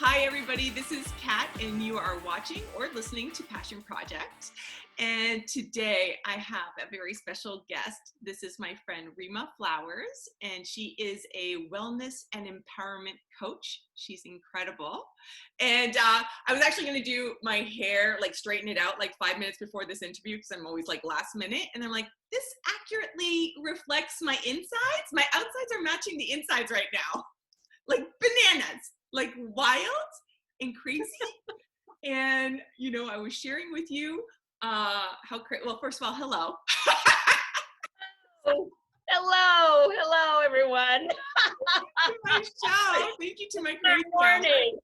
Hi, everybody. This is Kat, and you are watching or listening to Passion Project. And today I have a very special guest. This is my friend Rhema Flowers, and she is a wellness and empowerment coach. She's incredible. And I was actually going to do my hair, like straighten it out like 5 minutes before this interview because I'm always like last minute. And I'm like, this accurately reflects my insides. My outsides are matching the insides right now. Like bananas, like wild and crazy. And, you know, I was sharing with you how crazy, well, first of all, hello. Hello, everyone. To my show. Thank you to my crazy morning.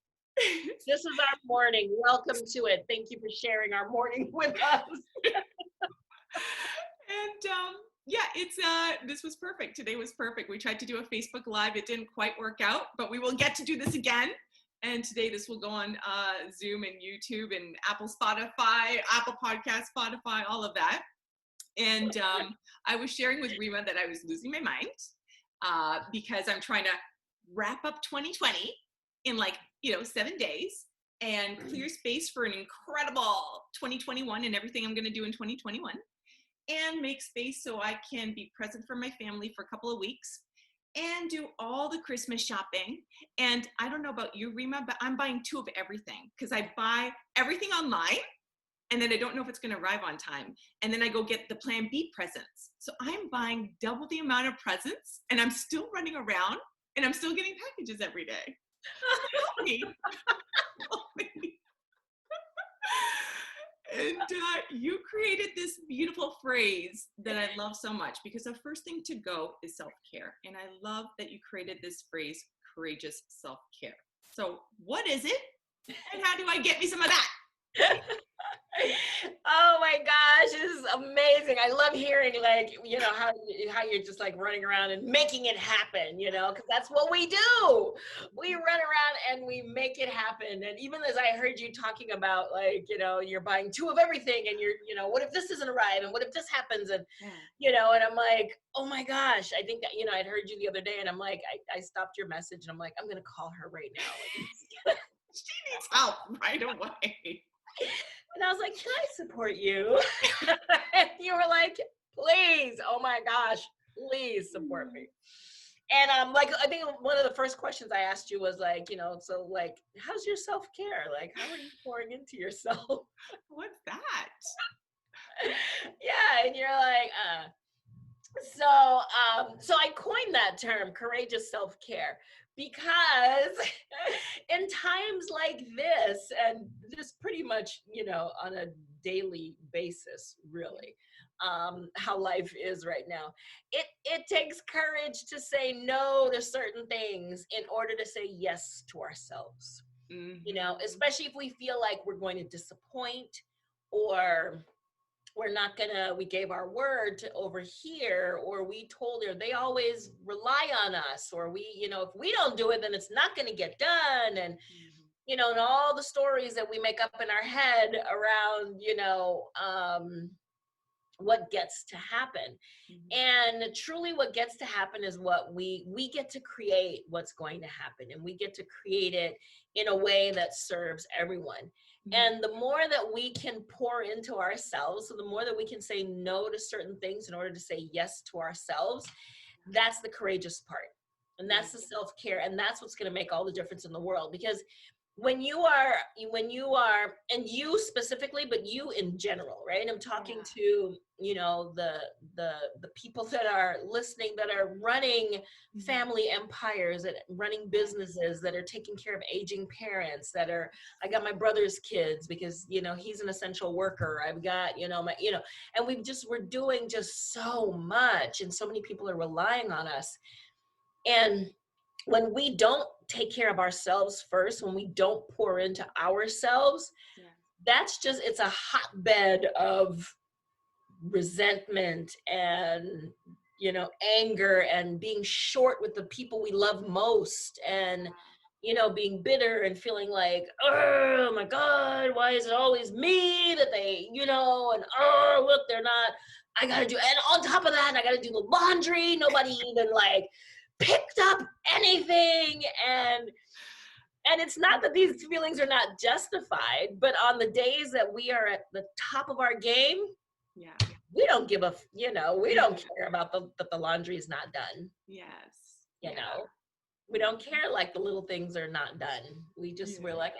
This is our morning. Welcome to it. Thank you for sharing our morning with us. And yeah, it's this was perfect. Today was perfect. We tried to do a Facebook Live. It didn't quite work out, but we will get to do this again. And today this will go on Zoom and YouTube and Apple Podcast, Spotify, all of that. And I was sharing with Rhema that I was losing my mind because I'm trying to wrap up 2020 in 7 days and clear space for an incredible 2021 and everything I'm going to do in 2021. And make space so I can be present for my family for a couple of weeks and do all the Christmas shopping. And I don't know about you, Rhema, but I'm buying 2 of everything because I buy everything online and then I don't know if it's going to arrive on time. And then I go get the Plan B presents. So I'm buying double the amount of presents and I'm still running around and I'm still getting packages every day. Help me. Help me. And you created this beautiful phrase that I love so much because the first thing to go is self-care. And I love that you created this phrase, courageous self-care. So what is it? And how do I get me some of that? Oh my gosh, this is amazing. I love hearing how you're just like running around and making it happen, because that's what we do. We run around and we make it happen. And even as I heard you talking about you're buying 2 of everything and you're, what if this doesn't arrive and what if this happens and, and I'm like, oh my gosh, I think that, I'd heard you the other day and I'm like, I stopped your message and I'm like, I'm going to call her right now. She needs help right away. And I was like, can I support you? And you were like, please, oh my gosh, please support me. And I think one of the first questions I asked you was how's your self-care? Like, how are you pouring into yourself? What's that? Yeah, and you're like, So I coined that term, courageous self-care, because in times like this, and just pretty much, on a daily basis, really, how life is right now, it takes courage to say no to certain things in order to say yes to ourselves, especially if we feel like we're going to disappoint or we gave our word to over here, or we told her they always rely on us, or if we don't do it, then it's not going to get done. And, and all the stories that we make up in our head around, what gets to happen. And truly what gets to happen is what we get to create what's going to happen, and we get to create it in a way that serves everyone. And the more that we can pour into ourselves, so the more that we can say no to certain things in order to say yes to ourselves, that's the courageous part. And that's the self-care. And that's what's going to make all the difference in the world. Because when you are, and you specifically, but you in general, right? I'm talking to, the people that are listening, that are running family empires, that running businesses, that are taking care of aging parents, I got my brother's kids because, he's an essential worker. I've got, and we're doing just so much, and so many people are relying on us. And when we don't take care of ourselves first, when we don't pour into ourselves, it's a hotbed of resentment and, anger and being short with the people we love most, and, being bitter and feeling like, oh my God, why is it always me that they, and look, they're not, I gotta do, and on top of that, I gotta do the laundry. Nobody even picked up anything. And it's not that these feelings are not justified, but on the days that we are at the top of our game, Yeah. we don't give a, we don't care about that the laundry is not done. Yes. You know, we don't care like the little things are not done. We're like,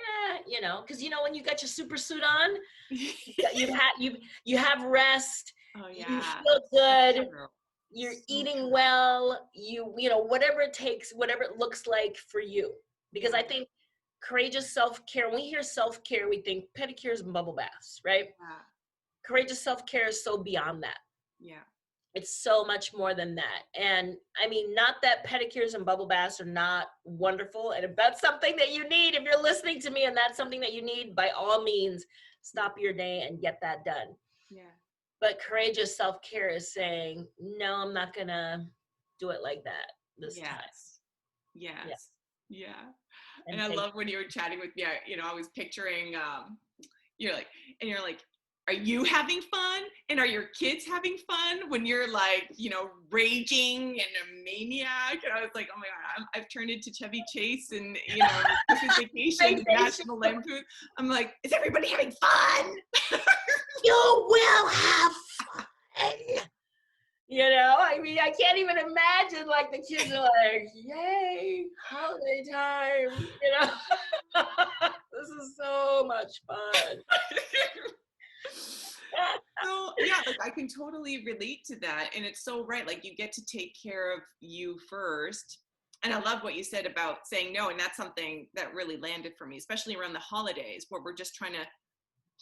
because when you got your super suit on, you have rest, Oh you yeah. feel good, True. you're So eating true. well, whatever it takes, whatever it looks like for you. Because I think courageous self-care, when we hear self-care, we think pedicures and bubble baths, right? Yeah. Courageous self-care is so beyond that. Yeah. It's so much more than that. And I mean, not that pedicures and bubble baths are not wonderful. And if that's something that you need, if you're listening to me and that's something that you need, by all means, stop your day and get that done. Yeah. But courageous self-care is saying, no, I'm not going to do it like that this time. Yes. Yeah. And I love when you were chatting with me, I was picturing, you're like, are you having fun? And are your kids having fun when you're like, raging and a maniac? And I was like, oh my God, I've turned into Chevy Chase and, Christmas Vacation, National Lampoon. I'm like, is everybody having fun? You will have fun. I mean, I can't even imagine like the kids are like, yay, holiday time, This is so much fun. So yeah, like I can totally relate to that. And it's so right. Like you get to take care of you first. And I love what you said about saying no. And that's something that really landed for me, especially around the holidays where we're just trying to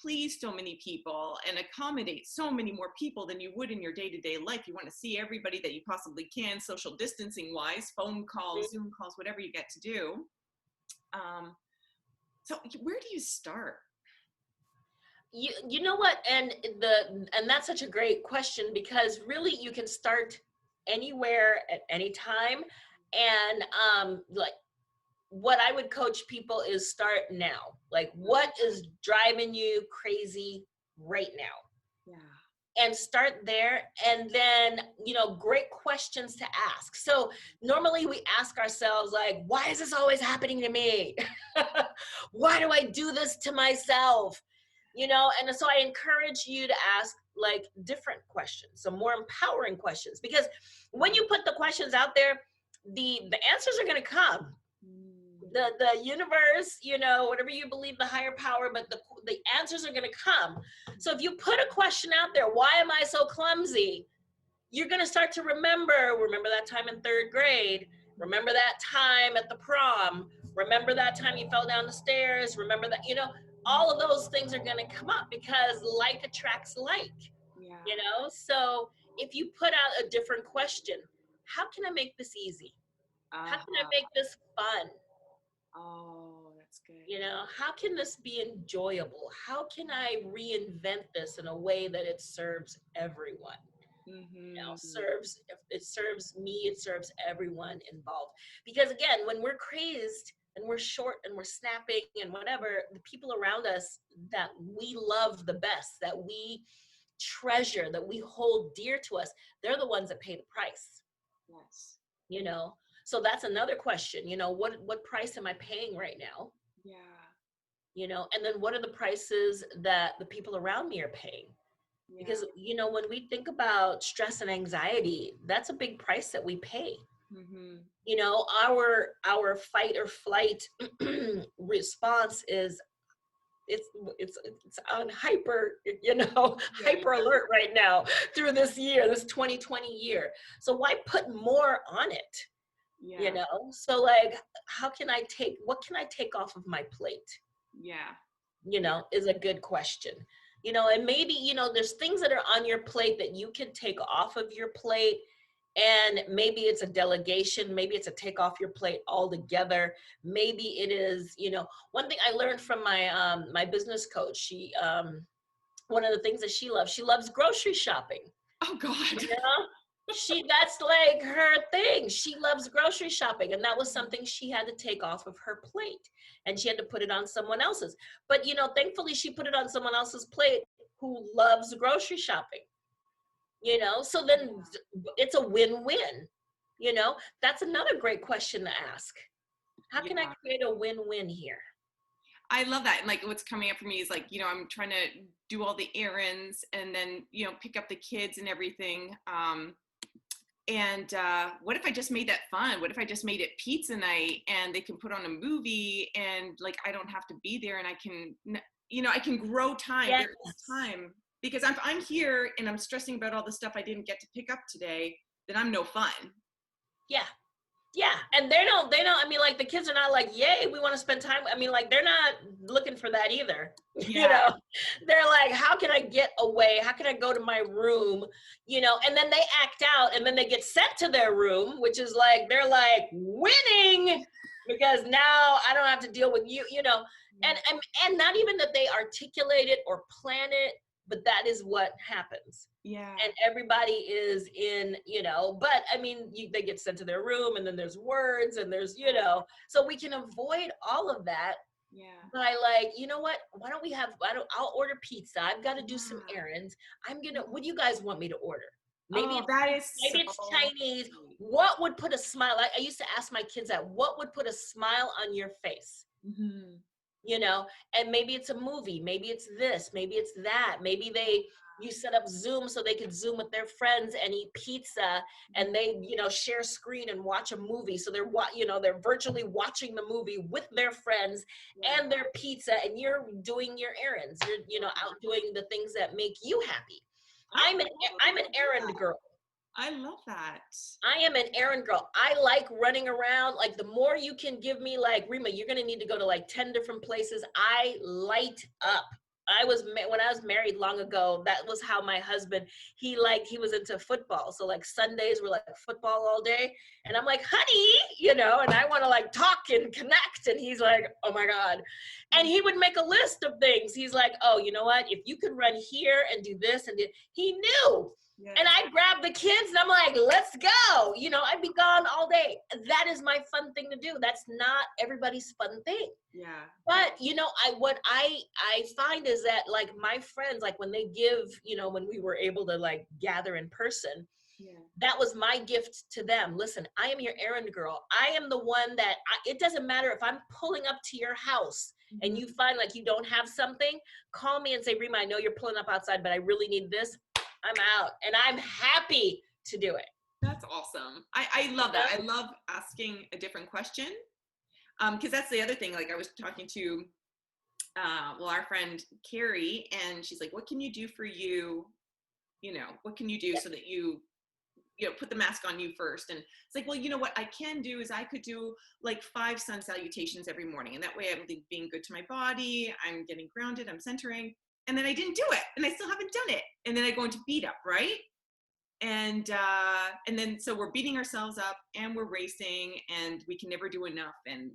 please so many people and accommodate so many more people than you would in your day-to-day life. You want to see everybody that you possibly can, social distancing wise, phone calls, Zoom calls, whatever you get to do. So where do you start? You know what, and that's such a great question, because really you can start anywhere at any time. And like what I would coach people is start now. Like, what is driving you crazy right now? Yeah. And start there. And then, great questions to ask. So normally we ask ourselves, like, why is this always happening to me? Why do I do this to myself? And so I encourage you to ask like different questions, some more empowering questions, because when you put the questions out there, the answers are going to come. The universe, whatever you believe, the higher power, but the answers are going to come. So if you put a question out there, why am I so clumsy? You're going to start to remember that time in 3rd grade, remember that time at the prom, remember that time you fell down the stairs, remember that, all of those things are going to come up because like attracts like. So if you put out a different question, how can I make this easy? How can I make this fun? Oh, that's good. How can this be enjoyable? How can I reinvent this in a way that it serves everyone? Mm-hmm. It serves me, it serves everyone involved. Because again, when we're crazed and we're short and we're snapping and whatever, the people around us that we love the best, that we treasure, that we hold dear to us, they're the ones that pay the price. Yes. So that's another question, what price am I paying right now? Yeah. And then what are the prices that the people around me are paying? Yeah. Because, when we think about stress and anxiety, that's a big price that we pay. Mm-hmm. Our fight or flight response is it's on hyper alert right now through this 2020 year. So why put more on it? Yeah. So like, what can I take off of my plate? Yeah. Is a good question. And maybe, there's things that are on your plate that you can take off of your plate. And maybe it's a delegation. Maybe it's a take off your plate altogether. Maybe it is, one thing I learned from my, my business coach, she, one of the things that she loves grocery shopping. Oh God. That's like her thing. She loves grocery shopping, and that was something she had to take off of her plate, and she had to put it on someone else's. But thankfully she put it on someone else's plate who loves grocery shopping. So then it's a win-win. That's another great question to ask. How can I Yeah. create a win-win here? I love that. And like what's coming up for me is like, I'm trying to do all the errands and then, pick up the kids and everything. And what if I just made that fun? What if I just made it pizza night and they can put on a movie and like I don't have to be there and I can, I can grow time. Yes. There is time because if I'm here and I'm stressing about all the stuff I didn't get to pick up today, then I'm no fun. Yeah. Yeah. And they don't, I mean, like the kids are not like, yay, we want to spend time. I mean, like they're not looking for that either. Yeah. They're like, how can I get away? How can I go to my room? And then they act out and then they get sent to their room, which is like, they're like winning because now I don't have to deal with you, and not even that they articulate it or plan it, but that is what happens. Yeah. And everybody is in, but I mean, they get sent to their room and then there's words and there's, so we can avoid all of that. Yeah. By like, you know what, I'll order pizza. I've got to do some errands. What do you guys want me to order? Maybe it's Chinese. What would put a smile? I used to ask my kids that, what would put a smile on your face? Mm-hmm. And maybe it's a movie, maybe it's this, maybe it's that, maybe you set up Zoom so they could Zoom with their friends and eat pizza and they, share screen and watch a movie. So they're virtually watching the movie with their friends and their pizza, and you're doing your errands. You're, out doing the things that make you happy. I'm an errand girl. I love that. I am an errand girl. I like running around. Like the more you can give me, like, Rhema, you're going to need to go to like 10 different places. I light up. When I was married long ago, that was how my husband, he was into football. So like Sundays were like football all day. And I'm like, honey, and I want to like talk and connect. And he's like, oh my God. And he would make a list of things. He's like, oh, you know what? If you could run here and do this and he knew. Yeah. And I'd grab the kids and I'm like, let's go. I'd be gone all day. That is my fun thing to do. That's not everybody's fun thing. Yeah. But, what I find is that like my friends, like when they give, when we were able to like gather in person, that was my gift to them. Listen, I am your errand girl. I am the one that it doesn't matter if I'm pulling up to your house and you find like you don't have something, call me and say, Rhema, I know you're pulling up outside, but I really need this. I'm out and I'm happy to do it. That's awesome. I love that. I love asking a different question. Because that's the other thing. Like I was talking to, our friend Carrie, and she's like, what can you do for you? What can you do so that you put the mask on you first? And it's like, well, what I can do is I could do like 5 sun salutations every morning. And that way I'm being good to my body. I'm getting grounded. I'm centering. And then I didn't do it and I still haven't done it. And then I go into beat up, right? And then, so we're beating ourselves up and we're racing and we can never do enough. And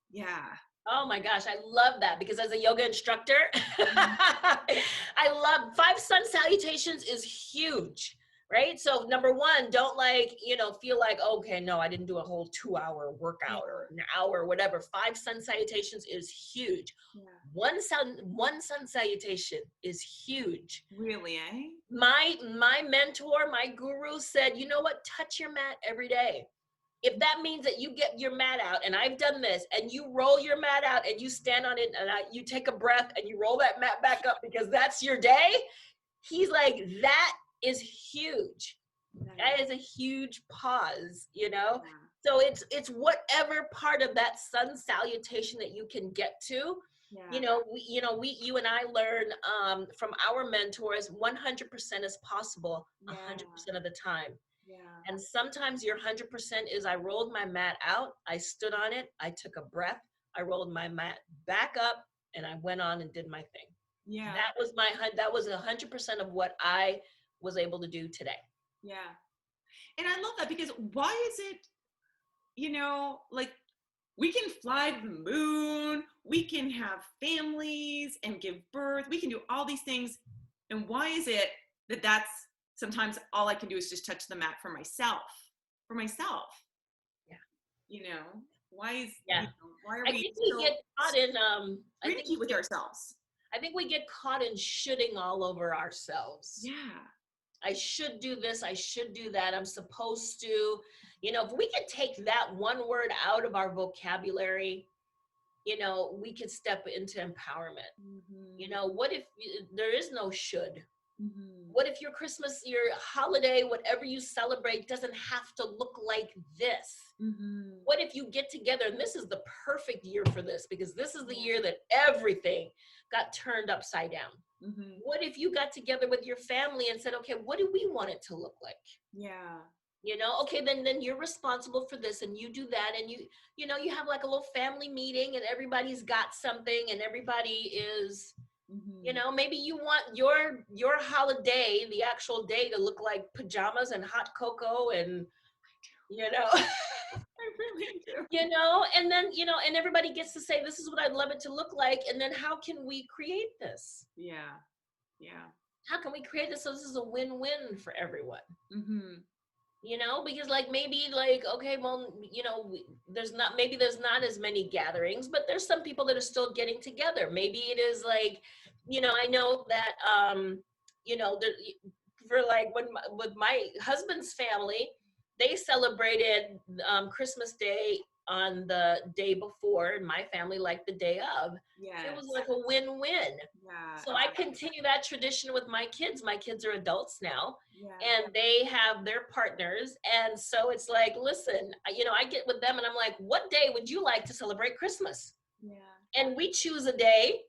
yeah. Oh my gosh, I love that because as a yoga instructor, I love 5 sun salutations is huge. Right? So number one, don't feel like, okay, no, I didn't do a whole 2-hour workout or an hour or whatever. 5 sun salutations is huge. Yeah. One sun salutation is huge. Really, eh? My mentor, my guru said, you know what? Touch your mat every day. If that means that you get your mat out, and I've done this, and you roll your mat out and you stand on it and you take a breath and you roll that mat back up because that's your day. He's like, that is huge. That is a huge pause, Yeah. So it's whatever part of that sun salutation that you can get to. Yeah. You and I learn from our mentors, 100% is possible 100% of the time. Yeah. And sometimes your 100% is I rolled my mat out, I stood on it, I took a breath, I rolled my mat back up, and I went on and did my thing. Yeah. That was 100% of what I was able to do today. Yeah. And I love that because why is it, like we can fly to the moon, we can have families and give birth, we can do all these things. And why is it that that's sometimes all I can do is just touch the mat for myself? Yeah. Why is, why are we get caught in, risky with ourselves? I think we get caught in shooting all over ourselves. Yeah. I should do this, I should do that, I'm supposed to. You know, if we could take that one word out of our vocabulary, you know, we could step into empowerment. You know, what if there is no should? What if your Christmas, your holiday, whatever you celebrate doesn't have to look like this? What if you get together, and this is the perfect year for this, because this is the year that everything got turned upside down. What if you got together with your family and said, okay, what do we want it to look like? Yeah. You know, okay, then you're responsible for this, and you do that, and you know, you have like a little family meeting, and everybody's got something, and everybody is, you know, maybe you want your holiday, the actual day, to look like pajamas and hot cocoa, and you know. I really do. You know, and then, you know, and everybody gets to say, this is what I'd love it to look like. And then how can we create this? Yeah. Yeah. How can we create this so this is a win-win for everyone? You know, because like maybe like, okay, well, you know, there's not as many gatherings, but there's some people that are still getting together. Maybe it is like, you know, I know that, you know, there, for like with my husband's family, they celebrated Christmas Day on the day before, and my family like the day of. Yes. It was like a win-win. Yeah. So I continue that tradition with my kids. My kids are adults now, Yeah. and they have their partners. And so it's like, listen, you know, I get with them and I'm like, what day would you like to celebrate Christmas? Yeah. And we choose a day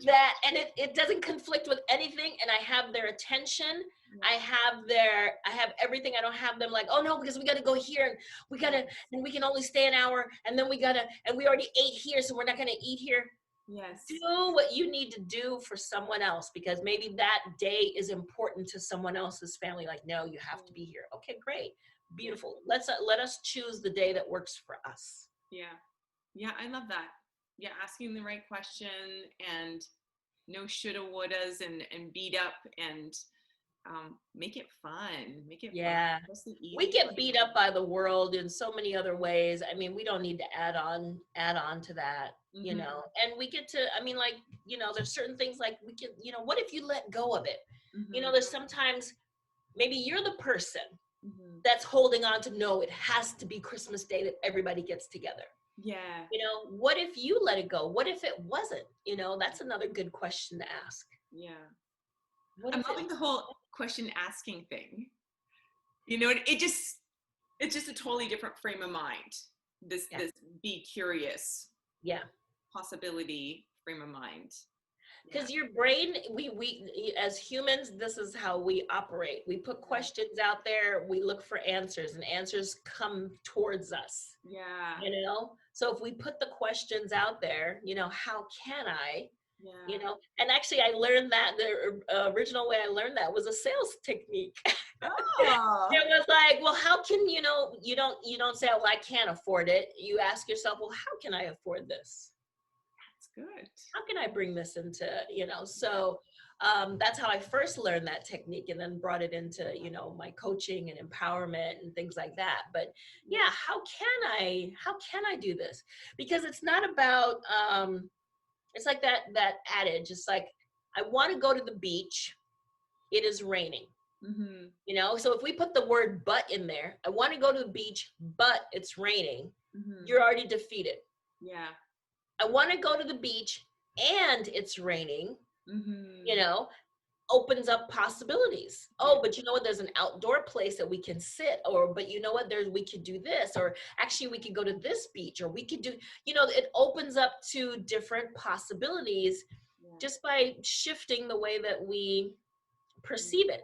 that, and it doesn't conflict with anything. And I have their attention. I have everything. I don't have them like, oh no, because we got to go here, and we can only stay an hour, and then and we already ate here, so we're not going to eat here. Yes. Do what you need to do for someone else, because maybe that day is important to someone else's family. Like, no, you have to be here. Okay, great. Beautiful. Let us choose the day that works for us. Yeah. Yeah. I love that. Yeah. Asking the right question, and no shoulda, wouldas, and beat up, and make it fun. Make it fun. We get beat up by the world in so many other ways. I mean, we don't need to add on to that, you know. And we get to, I mean, like, you know, there's certain things like we can, you know, what if you let go of it? You know, there's sometimes maybe you're the person that's holding on to, no, it has to be Christmas Day that everybody gets together. Yeah. You know, what if you let it go? What if it wasn't? You know, that's another good question to ask. Yeah. I'm loving the whole question asking thing. You know, it's just a totally different frame of mind. This be curious. Yeah. Possibility frame of mind. Because your brain, we as humans, this is how we operate. We put questions out there, we look for answers, and answers come towards us. Yeah. You know, so if we put the questions out there, you know, how can I? Yeah. You know, and actually I learned that the original way I learned that was a sales technique. Oh. It was like, well, how can, you know, you don't say, well, I can't afford it. You ask yourself, well, how can I afford this? That's good. How can I bring this into, you know, so that's how I first learned that technique, and then brought it into, you know, my coaching and empowerment and things like that. But yeah, how can I do this? Because it's not about, it's like that adage. It's like, I want to go to the beach. It is raining. You know, so if we put the word but in there, I want to go to the beach, but it's raining. You're already defeated. Yeah. I want to go to the beach and it's raining. You know, opens up possibilities. Oh, but you know what? There's an outdoor place that we can sit, but you know what? We could do this, or actually we could go to this beach, or we could do, you know, it opens up to different possibilities just by shifting the way that we perceive it.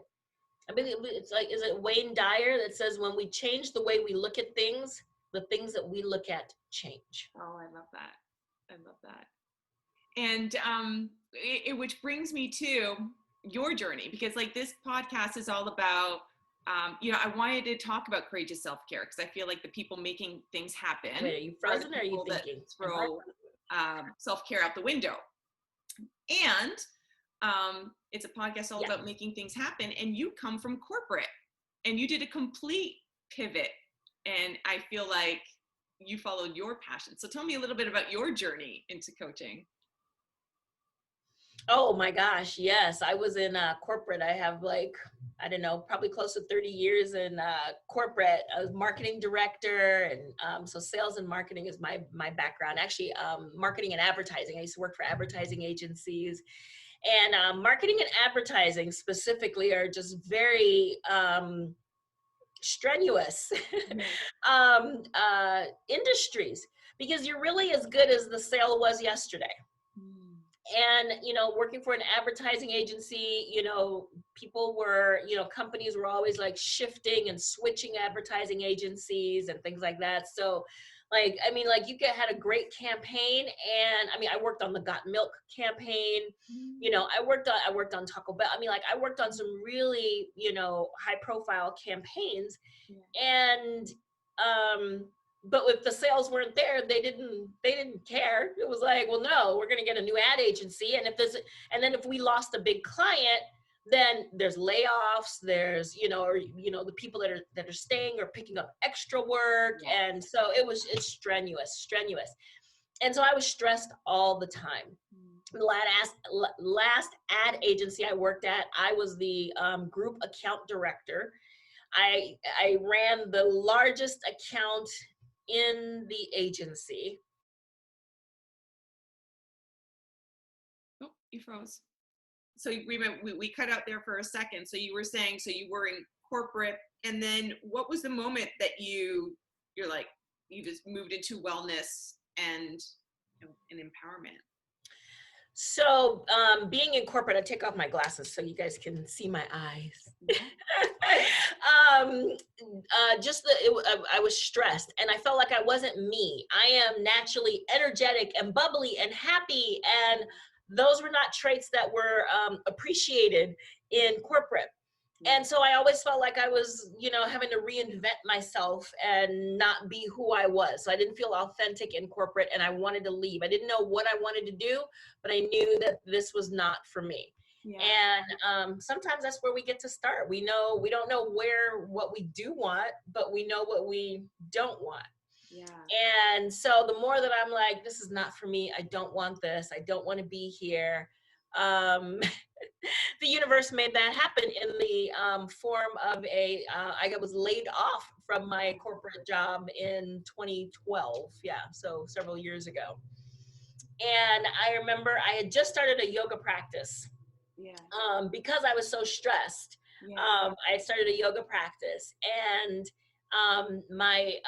I mean, it's like, is it Wayne Dyer that says, when we change the way we look at things, the things that we look at change. Oh, I love that. I love that. And which brings me to your journey, because like this podcast is all about, you know, I wanted to talk about courageous self-care, because I feel like the people making things happen. Wait, are you frozen or are you thinking? Throw self-care out the window. And it's a podcast all about making things happen. And you come from corporate, and you did a complete pivot. And I feel like you followed your passion. So tell me a little bit about your journey into coaching. Oh my gosh, yes. I was in corporate. I have like, I don't know, probably close to 30 years in corporate. I was marketing director, and so sales and marketing is my background. Actually, marketing and advertising. I used to work for advertising agencies, and marketing and advertising specifically are just very strenuous industries, because you're really as good as the sale was yesterday. And, working for an advertising agency, people were, companies were always like shifting and switching advertising agencies and things like that. So like, I mean, like had a great campaign. And I mean, I worked on the Got Milk campaign. I worked on Taco Bell. I mean, like I worked on some really, high profile campaigns. And, but if the sales weren't there, they didn't care. It was like, well, no, we're going to get a new ad agency. And then if we lost a big client, then there's layoffs, there's, the people that are staying or picking up extra work. And so it's strenuous. And so I was stressed all the time. The last ad agency I worked at, I was the group account director. I ran the largest account in the agency. Oh, you froze. So we cut out there for a second. So you were saying, so you were in corporate, and then what was the moment that you're like, you just moved into wellness and empowerment? So being in corporate, I take off my glasses so you guys can see my eyes. I was stressed, and I felt like I wasn't me. I am naturally energetic and bubbly and happy, and those were not traits that were appreciated in corporate. And so I always felt like I was, having to reinvent myself and not be who I was. So I didn't feel authentic in corporate, and I wanted to leave. I didn't know what I wanted to do, but I knew that this was not for me. Yeah. And sometimes that's where we get to start. We don't know what we do want, but we know what we don't want. Yeah. And so the more that I'm like, this is not for me, I don't want this, I don't want to be here. The universe made that happen in the form of I was laid off from my corporate job in 2012. Yeah, so several years ago. And I remember I had just started a yoga practice. Yeah. Because I was so stressed. Yeah. I started a yoga practice, and I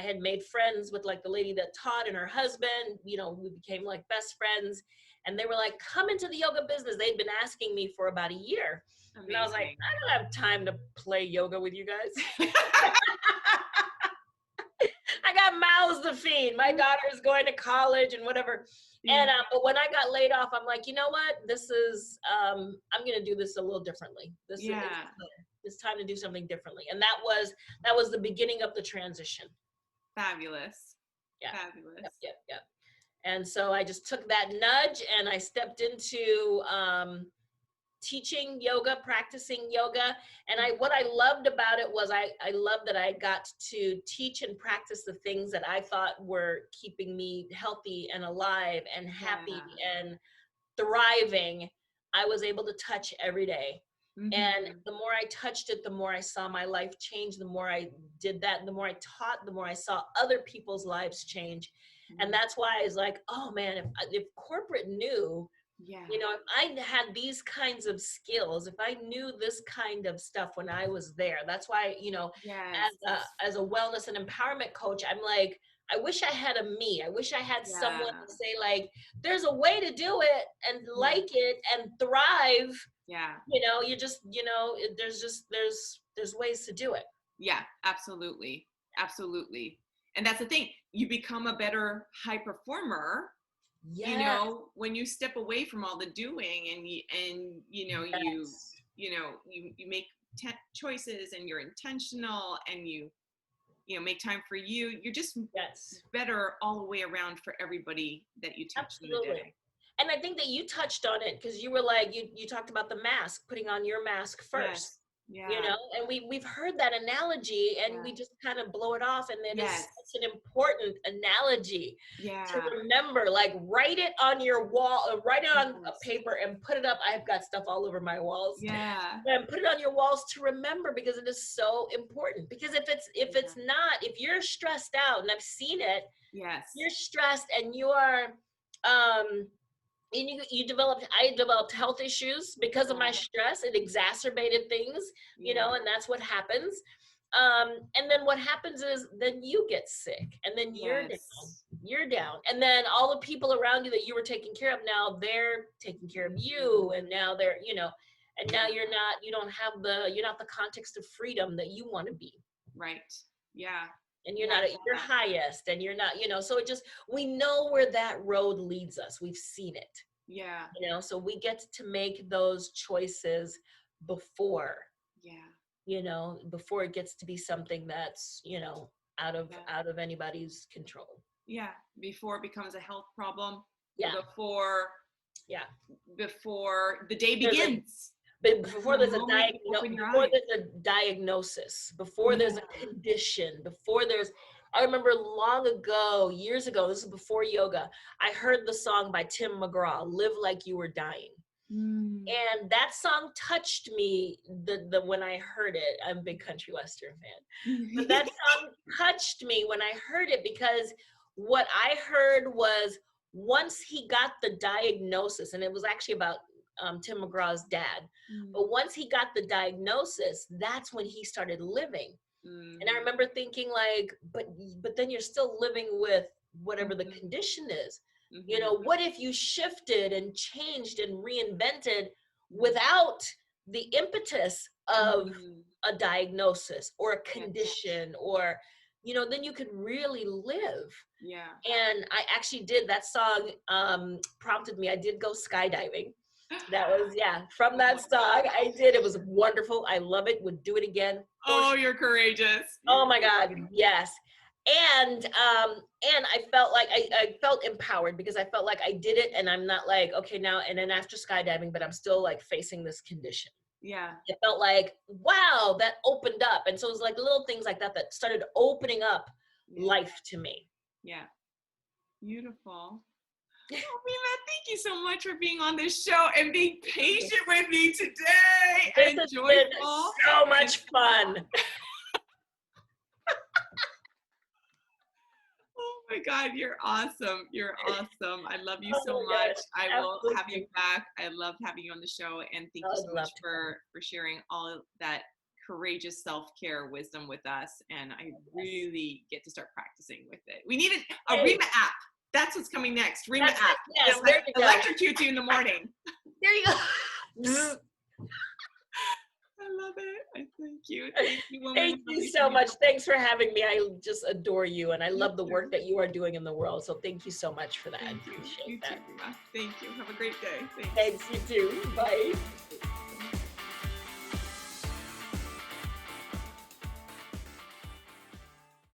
had made friends with like the lady that taught and her husband. We became like best friends, and they were like, come into the yoga business. They'd been asking me for about a year. Amazing. And I was like, I don't have time to play yoga with you guys. I got mouths to feed. My daughter is going to college and whatever. And but when I got laid off, I'm like, you know what? This is I'm going to do this a little differently. It's time to do something differently. And that was the beginning of the transition. Fabulous. Yeah. Fabulous. Yep. And so I just took that nudge and I stepped into teaching yoga, practicing yoga. And what I loved about it was I loved that I got to teach and practice the things that I thought were keeping me healthy and alive and happy and thriving. I was able to touch every day. Mm-hmm. And the more I touched it, the more I saw my life change. The more I did that, the more I taught, the more I saw other people's lives change. Mm-hmm. And that's why I was like, oh man, if corporate knew, if I had these kinds of skills, if I knew this kind of stuff when I was there, that's why, as a wellness and empowerment coach, I'm like, I wish I had a me. I wish I had someone to say like, there's a way to do it and like it and thrive. Yeah. You just, there's ways to do it. Yeah, absolutely. Absolutely. And that's the thing. You become a better high performer. Yes. When you step away from all the doing and you make choices and you're intentional and you make time for you, you're just better all the way around for everybody that you touch in the day. And I think that you touched on it because you were like, you talked about the mask, putting on your mask first. Yeah. You know, and we've heard that analogy and we just kind of blow it off, and it is such an important analogy to remember. Like, write it on your wall, write it on a paper and put it up. I've got stuff all over my walls. And put it on your walls to remember, because it is so important. Because if you're stressed out, and I've seen it, you're stressed and you are and I developed health issues because of my stress. It exacerbated things, you know, and that's what happens. And then what happens is then you get sick, and then you're down. And then all the people around you that you were taking care of, now they're taking care of you. And now they're, you know, and now you're not the context of freedom that you want to be. Right. Yeah. And you're not at your highest, and you're not, you know, so we know where that road leads us. We've seen it. Yeah. You know, so we get to make those choices before, you know, before it gets to be something that's, you know, out of anybody's control. Yeah. Before it becomes a health problem. Yeah. Before the day begins. Before there's a diagnosis, before there's a condition, I remember years ago, this is before yoga, I heard the song by Tim McGraw, Live Like You Were Dying. And that song touched me when I heard it. I'm a big country western fan. But that song touched me when I heard it, because what I heard was, once he got the diagnosis, and it was actually about Tim McGraw's dad. But once he got the diagnosis, that's when he started living. And I remember thinking, like, but then you're still living with whatever the condition is. You know, what if you shifted and changed and reinvented without the impetus of a diagnosis or a condition, or, you know, then you could really live. Yeah. And I actually did, that song prompted me. I did go skydiving. That was, from that song I did. It was wonderful. I love it. Would do it again. Oh, you're courageous. Oh my God. Yes. And I felt like I felt empowered, because I felt like I did it, and I'm not like, okay, now, and then after skydiving, but I'm still like facing this condition. Yeah. It felt like, wow, that opened up. And so it was like little things like that started opening up life to me. Yeah. Beautiful. Oh, Rhema, thank you so much for being on this show and being patient with me today. This has been so much fun. Oh my God, you're awesome. You're awesome. I love you so much. I will have you back. I love having you on the show, and thank you so much for sharing all of that courageous self-care wisdom with us. And I really get to start practicing with it. We need a Rhema app. That's what's coming next. Rhema app. Yes, there you go. Electrocute you in the morning. There you go. I love it. I thank you. Thank you, woman. Thank you so much. Thanks for having me. I just adore you, and I love the work that you are doing in the world. So thank you so much for that. Thank you. I appreciate that. Too, Rhema. Thank you. Have a great day. Thanks, you too. Bye.